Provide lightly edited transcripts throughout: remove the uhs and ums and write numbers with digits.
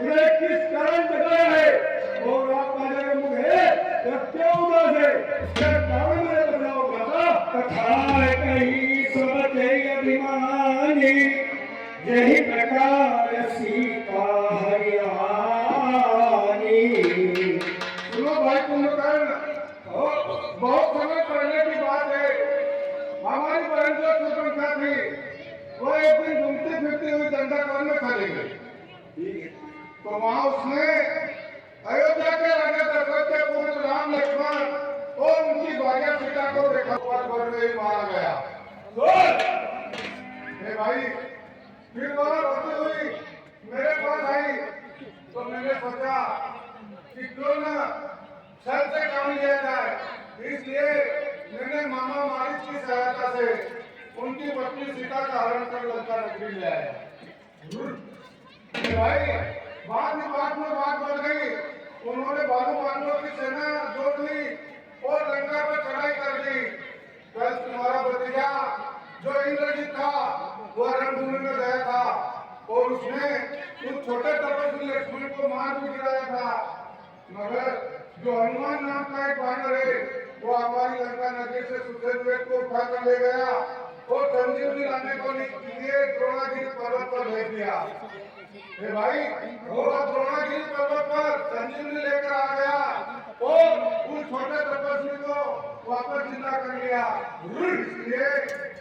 ये किस कारण जगा है और आपका जन्म मुख है यह क्यों उदास है, इसका कारण मेरे बताओ भ्राता। कथा कही सब जय अभिमानी, यही प्रकार सीता हरियाणी। सुनो भाई कुंभकर्ण, बहुत समय पहले की बात है। हमारी बहन जो सुतंत्रा थी वो एक दिन घूमती फिरती हुई दंडक वन में चली गई। तो वहां उसने अयोध्या के राजा दशरथ के पुत्र राम लक्ष्मण और उनकी भार्या सीता को देखा, पर में ही मारा गया। भाई फिर वह रोती हुई मेरे पास आई तो मैंने सोचा कि क्यों न छल से काम लिया जाए, इसलिए मैंने मामा मारिच की सहायता से उनकी पत्नी सीता का हरण कर लंका नगरी ले आया। भाई बाद में बात बढ़ गई। उन्होंने बालू पांडवों की सेना जोड़ ली और लंका पर चढ़ाई कर दी। कल तुम्हारा भतीजा जो इंद्रजीत था वो रणभूमि में गया था और उसने उस छोटे तपस्वी लक्ष्मण को मार भी गिराया था, मगर जो हनुमान नाम का एक वानर है वो हमारी लंका नगरी से सुचेत को उठाकर ले गया और संजीवनी लाने को लिए द्रोणागिरी पर्वत पर भेज दिया। भाई वो द्रोणागिरी पर्वत पर संजीवनी लेकर आ गया और उस छोटे तपस्वी को वापस जिंदा कर लिया। इसलिए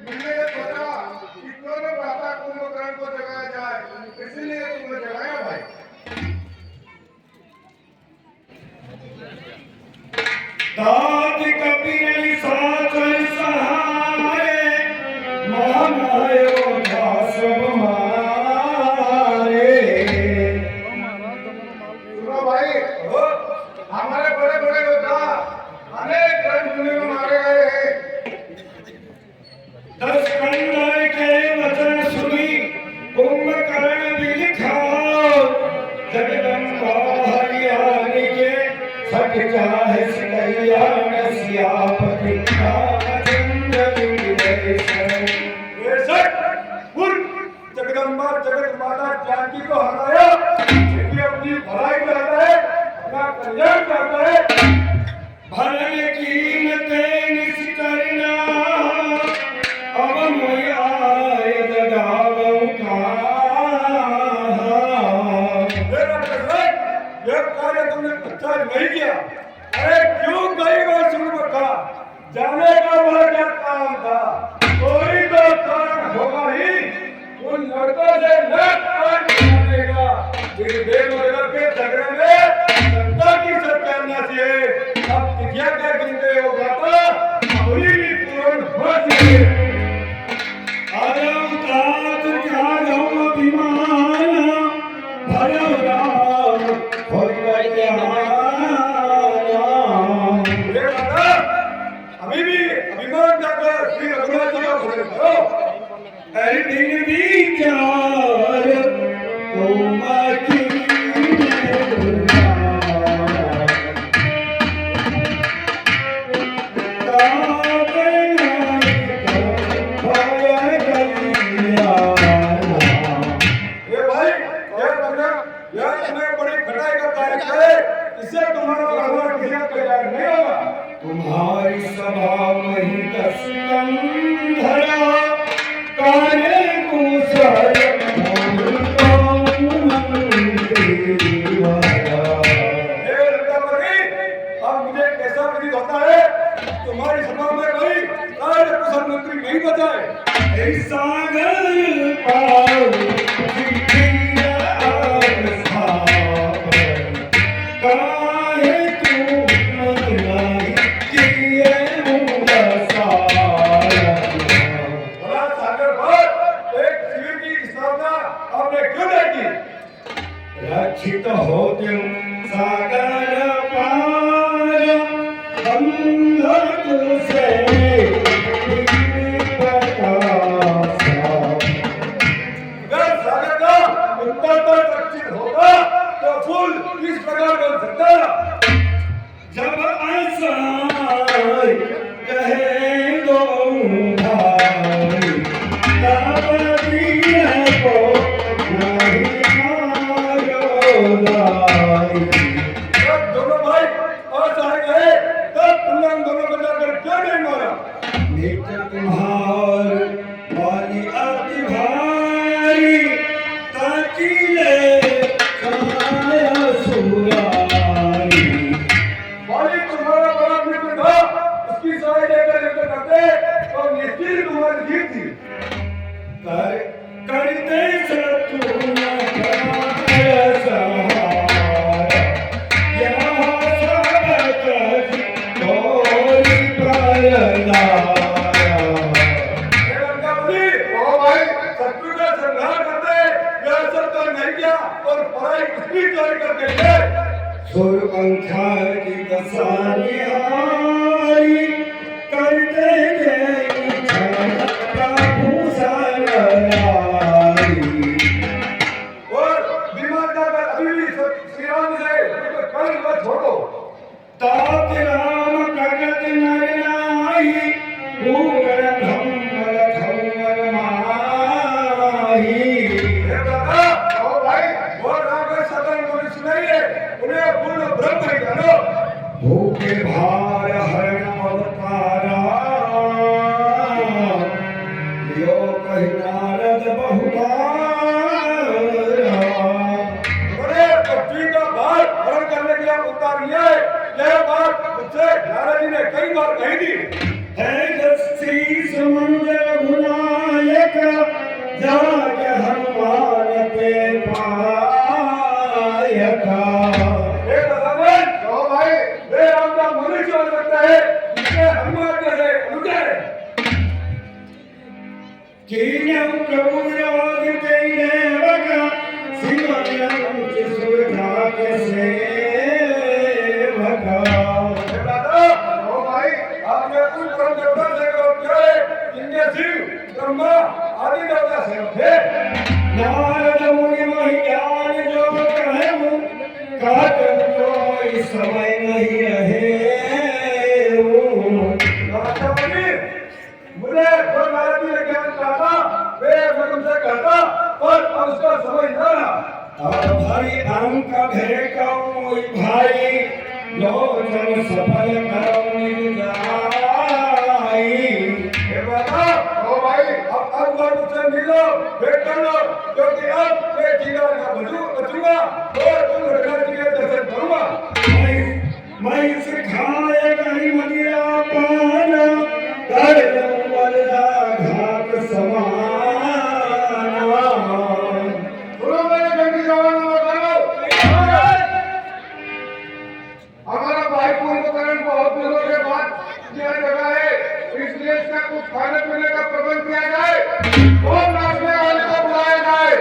मैंने ये सोचा कि क्यों न भ्राता कुंभकर्ण को जगाया जाए, इसीलिए तुम्हें जगाया भाई। दात कपिल साच सहाय, मोहन अयोध्या सब मारे। सुनो भाई, हमारे बड़े बड़े योद्धा अनेक रणभूमि में मारे गए हैं। 10 कंधर के वचन सुनी कुंभकर्ण भी लिखा, जगदम्बा हरियाणी के सट चाहे कल्याण सियापति का चंद्र जगदम्बा जगत माता जानकी को हराया, क्योंकि अपनी भलाई चाहता है, अपना कल्याण चाहता है। भरण कीमते निष्करना, अब मैं आए दगावों का। यह कार्य तुमने अच्छा नहीं किया। अरे क्यों कई बार सुन रखा, जाने का वह क्या काम था, कोई तो कारण होगा ही। उन लड़कों से न देगा, फिर बेमतलब के झगड़े में जनता की सत्यानाशी है। अब तिथियां क्या गिनते हो भ्राता, अभी भी पूर्ण हो जाए। अरम तात त्यागम अभिमान, भरम राम होय अभी भी अभिमान जाकर श्री रघुनाथ जी का भजन करो। दिन विचार तुम की इससे तुम्हारा भगवान किया तैयार नहीं होगा। तुम्हारी सभा मही 10 कंधरा, काने कुशल मुझे कैसा प्रतीत होता है, तुम्हारी सभा में कोई कार्य कुशल मंत्री नहीं बचाए। ऐसा गल पाओ रक्षित हो तुम सागर पार, बंधन से अगर सागर का उत्तर पर रक्षित होगा तो फूल किस प्रकार बन सकता। जब आसाई कहे दो भाई, तब दिया को नहीं मारो। दाई। जब दोनों भाई असहाय गए तब तुमने उन दोनों को जाकर क्यों नहीं मारा? मित्र तुम्हार वाली अति भारी, ताकीले छाया सुरारी। वाली तुम्हारा बड़ा मित्र था, उसकी सहाय लेकर लेकर करते तो निश्चित तुम्हारी जीत थी। करते शत्रु न कराय सहारा, यहाँ सब करी तोरी प्रलयाया। ओ भाई शत्रु का संहार करते यह सब तो नहीं किया और पढ़ाई किसकी चोरी करके गए? सुरपंखा की दसानिहारी, करते गई प्रभु सरनारी। और बीमार जाकर अभी भी श्री राम से कल मत छोड़ो। तात राम प्रगट नर नाई, पूर्ण धम्म धम्म माही। हे दादा, ओ भाई वो राम के सदन मनुष्य नहीं है, उन्हें पूर्ण ब्रह्म ही जानो। भूखे भार हरण अवतारा, यो कहि नारद बहुबारा। उन्होंने पृथ्वी का भार हरण करने के लिए अवतार लिया है। यह बात मुझसे नारद जी ने कई बार कही थी। है दस्ती समुद्र भुलायक, जाके हनुमान पे पायका। हे दादावन, ओ भाई वे राम का मनुष्य हो सकता है, जिसने हनुमान जैसे अनुचर है। कीन्यं प्रभु विराग तेने वका, सिमरन सुरधा के सेवका। हे दादा, ओ भाई आपने उन परम देवता से गौरव किया है, जिनके शिव, ब्रह्मा आदि देवता से थे। नारद मुनि मोहि ज्ञान जो कहूँ, कहत कोई समय नहीं रहे। राजा मुनि, मुझे जो नारद जी ने ज्ञान कहा था, वे मैं तुमसे कहता, पर अब उसका समय न रहा। और भरी अंक भेकऊँ भाई, लोचन सफल करऊँ निज जाई। हे दादा, ओ भाई अब बार मुझसे मिलो, भेंट कर लो, क्योंकि अब मैं जीना ना बचूंगा और तुम रघुनाथ जी के दर्शन करूंगा। मैं सिखाए कहीं मदिरा पान, कर लूं वरदा घाट समान। सुनो मेरे जंगी जवानों और बहनों, हमारा भाई कुंभकर्ण बहुत दिनों के बाद यह जगह है, इसलिए इसका कुछ खाने पीने का प्रबंध किया जाए और नाचने वाले को बुलाया जाए।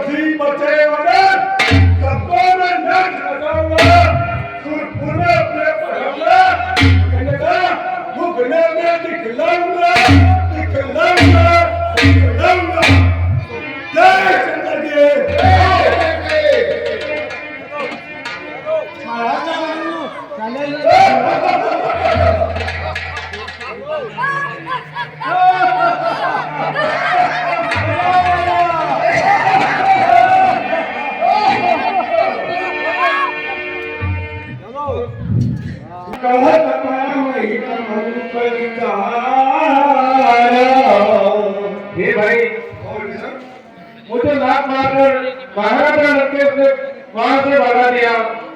बसी बचे वगैरह सबको मैं नाच लगाऊंगा सुरपुर में अपने पढ़ाऊंगा कहने मुखने में दिखलाऊंगा दिखलाऊंगा दिखलाऊंगा जय शंकर जी हे भाई मुझे लात मारकर महाराजा लड़के से वहां से भगा दिया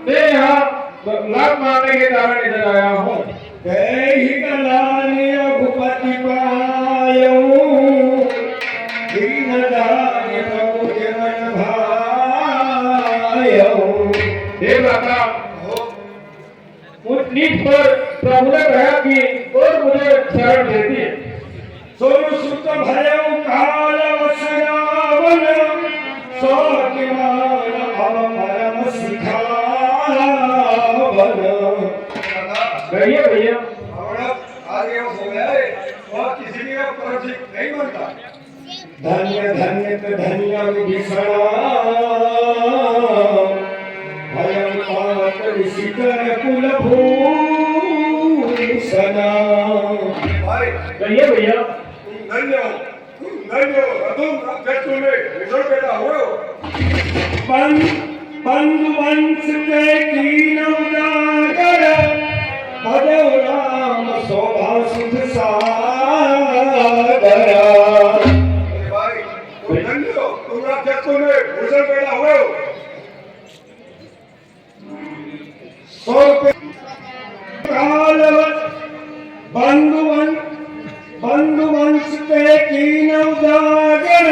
मैं यहाँ लात मारने के कारण इधर आया हूँ ही कलानी भूपति पायो दीन दान प्रभु जन भायो हे माता नीच पर प्रभु ने कहा कि और मुझे शरण देती है सोनु सुत भयो काल वसरावन सोकिमान भव परम सिखावन कहिए भैया आगे हो गया है और किसी भी का परम सिख नहीं बनता धन्य धन्य धन्य विभीषण भयं पात ऋषिकर कुल भूषण भाई कहिए भैया धन्य हो तुम जब तुम्हें रिजल्ट पैदा हो बंधु वंश के कीन उजागर भजो राम शोभा सुध सागर भाई धन्य हो तुम जब तुम्हें रिजल्ट पैदा हो बंधु वंश के कीन उजागर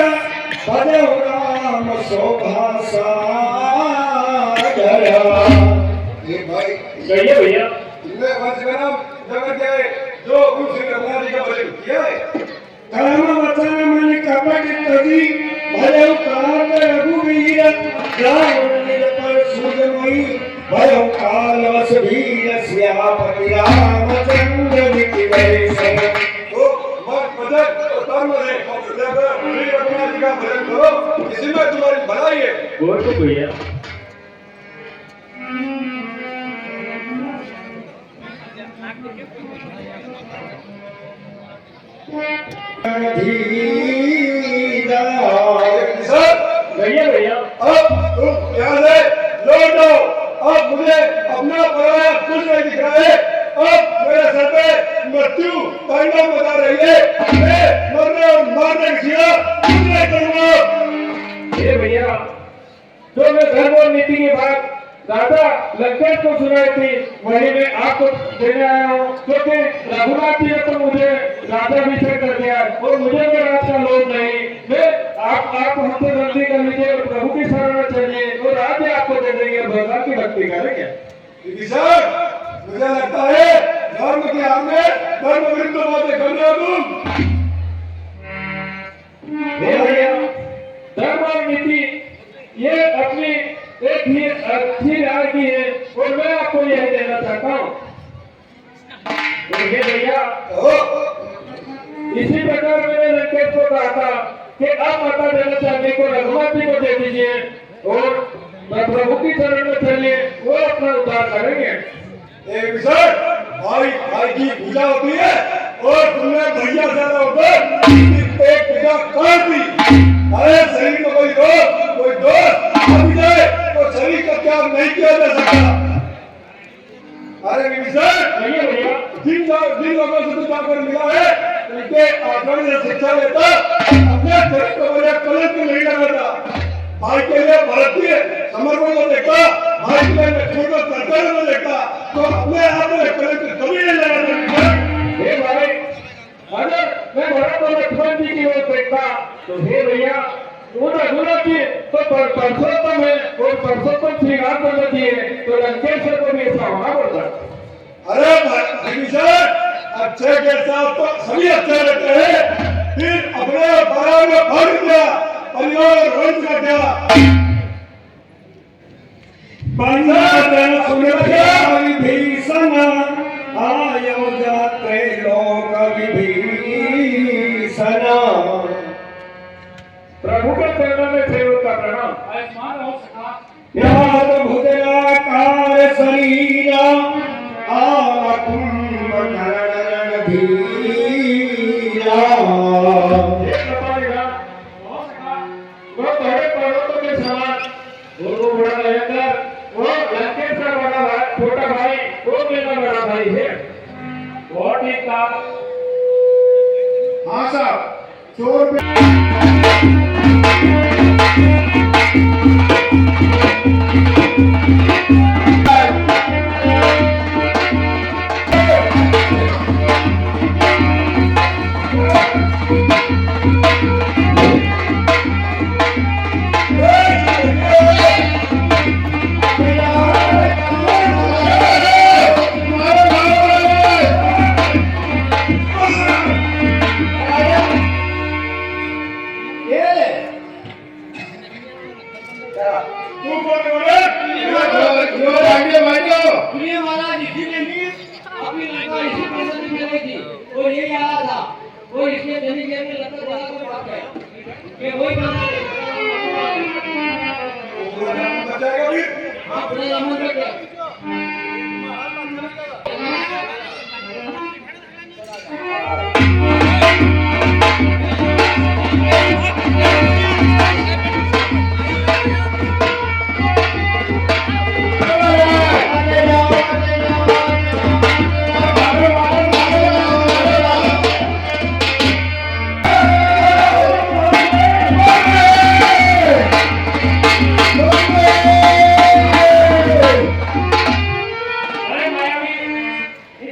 भजो राम शोभा सागर ये भाई कहिए भैया तुमने वंश का नाम जगत है जो उस भगवान जी का भजन किया है कर्म वचन मन कपट तजी भजो काल रघुवीर राम निज पर सुजमई भजो काल वस वीर श्यापति रामचंद्र विधि वैसे तो मत भजन कर्म है भगवान जी का भजन करो इसी में तुम्हारी भलाई है वो तो भैया कहिए भैया अब तुम यहाँ से लौट जाओ अब मुझे अपना पराया कुछ नहीं दिख रहा है अब मेरे सर पे मृत्यु तांडव बता रही है मैं मरने और मारने की सिवा कुछ नहीं करूंगा हे भैया जो मैं धर्म और नीति की बात राजा लंकेश को सुनाई थी वही मैं आपको देने आया हूँ क्योंकि रघुनाथ जी ने तो मुझे राजा अभिषेक कर दिया और मुझे भी राज का लोभ नहीं मैं आप हमसे गलती कर लीजिए और प्रभु की शरण में चलिए और राज्य आपको दे देंगे भगवान की भक्ति करेंगे विभीषण मुझे लगता है धर्म के आगे धर्म विरुद्ध बातें कर रहे हो तुम हे भैया धर्म और नीति ये अपनी एक ही अच्छी राय की है और मैं आपको यह देना चाहता हूँ तो ये भैया इसी प्रकार मैंने लंकेश को कहा था कि आप माता देना चाहने को रघुनाथ जी को दे दीजिए और प्रभु की शरण में चलिए वो अपना उद्धार करेंगे भाई भाई की पूजा होती है और तुमने भैया ज्यादा होकर एक पूजा कर दी अरे शरीर में कोई दोस्त आ जाए तो शरीर का त्याग नहीं किया जा सकता अरे विभीषण जिन लोगों से तू जाकर मिला है उनके आचरण से शिक्षा लेता अपने शरीर को बड़े कलंक नहीं लगाता भाई के लिए भारतीय समर्पण को देखता भाई के लिए छोटो कर्तव्य को देखता तो अपने आप में कलंक कभी नहीं लगाता हे भाई अगर मैं भरत और लक्ष्मण जी की ओर देखता तो हे भैया रघुनाथ जी तो परसोत्तम है और परसोत्तम श्री रामचंद्र जी है तो लंकेश्वर को भी ऐसा होना पड़ता अरे विभीषण अच्छे के साथ तो सभी अच्छे रहते हैं फिर अपने बारे में फर्क दिया परिवार वंश काढला बंधन सुनत्या विभीषण आयो जात्रे लोक विभीषण प्रभु के चरणों में थे उनका प्रणाम। आयुष्मान हो सका याद भुजलाकार शरीर आल कुंभकर्ण धीरा हो सका वो बड़े पर्वतों के समान वो बड़ा भयंकर वो लंकेश्वर बड़ा भाई छोटा भाई वो मेरा बड़ा भाई है बहुत ही काल। हाँ साहब चोर और ये आया था वो इसके जमीन में लकड़ वाला को बात है कि वही बना है बचाएगा भी अपने रामन के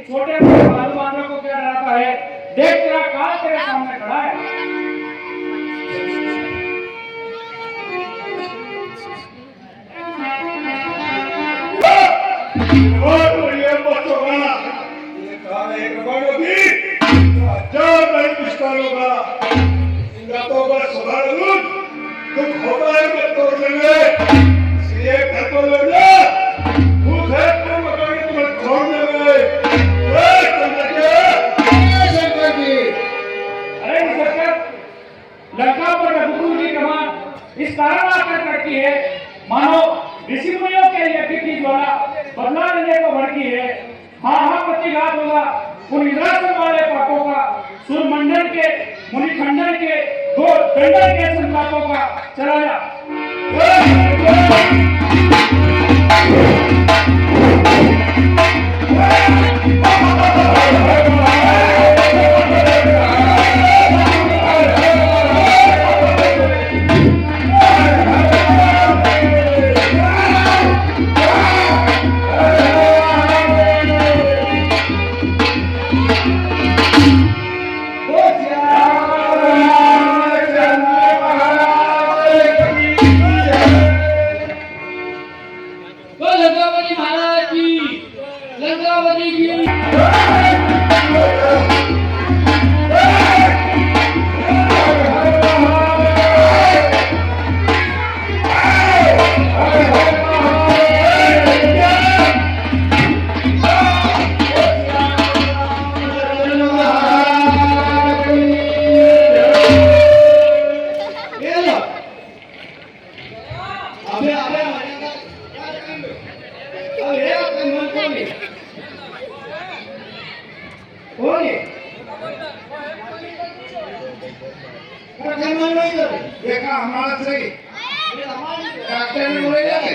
छोटे बालू बांधव को क्या डराता है? देख तेरा काल तेरे सामने खड़ा है। और ये बच्चों का ये काम एक बड़ो भी जब नहीं पुष्कार होगा इनका तो बस सुधार दूँ तुम होता है कि तोड़ लेंगे इसलिए घर को ले जा भूख है तुम बताएंगे तुम्हें छोड़ देंगे अरे लंका पर रघुकुल की कमान इस कारण आकर करती है मानो ऋषि मुनियों के यज्ञ की ज्वाला बदला लेने को भड़की है। हाँ प्रतिघात होगा उन निराशन वाले पापों का सूर्यमंडल के मुनिखंडन के दो दंडन के संतापों का चला जा। लंकावती महाराज की लंकावती की देखा हमारा सही डॉक्टर ने बोले जाए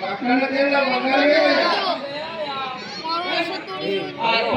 डॉक्टर ने तेरा बंगाल में